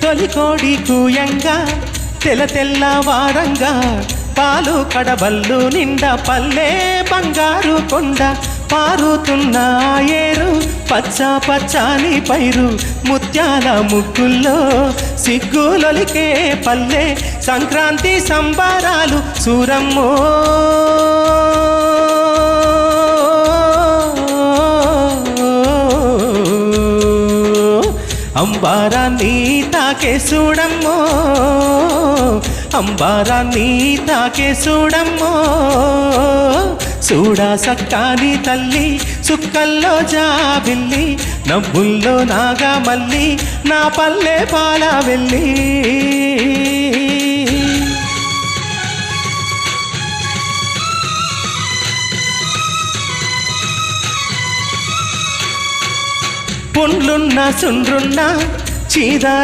తొలికోడి కూయంగా తెల్లవారంగా పాలు కడబల్లు నిండా పల్లె బంగారు కొండ పారుతున్న ఏరు పచ్చ పచ్చాని పైరు ముత్యాల ముగ్గుల్లో సిగ్గులొలికే పల్లె సంక్రాంతి సంబరాలు సూరమ్మో అంబారాన్ని తాకే చూడమ్మో అంబారాన్ని తాకే చూడమ్మో చూడా సక్కాని తల్లి సుక్కల్లో జాబిల్లి నవ్వుల్లో నాగా మల్లి నా పల్లె పాల వెళ్ళి పుండ్లున్న సుండ్రున్న చీదా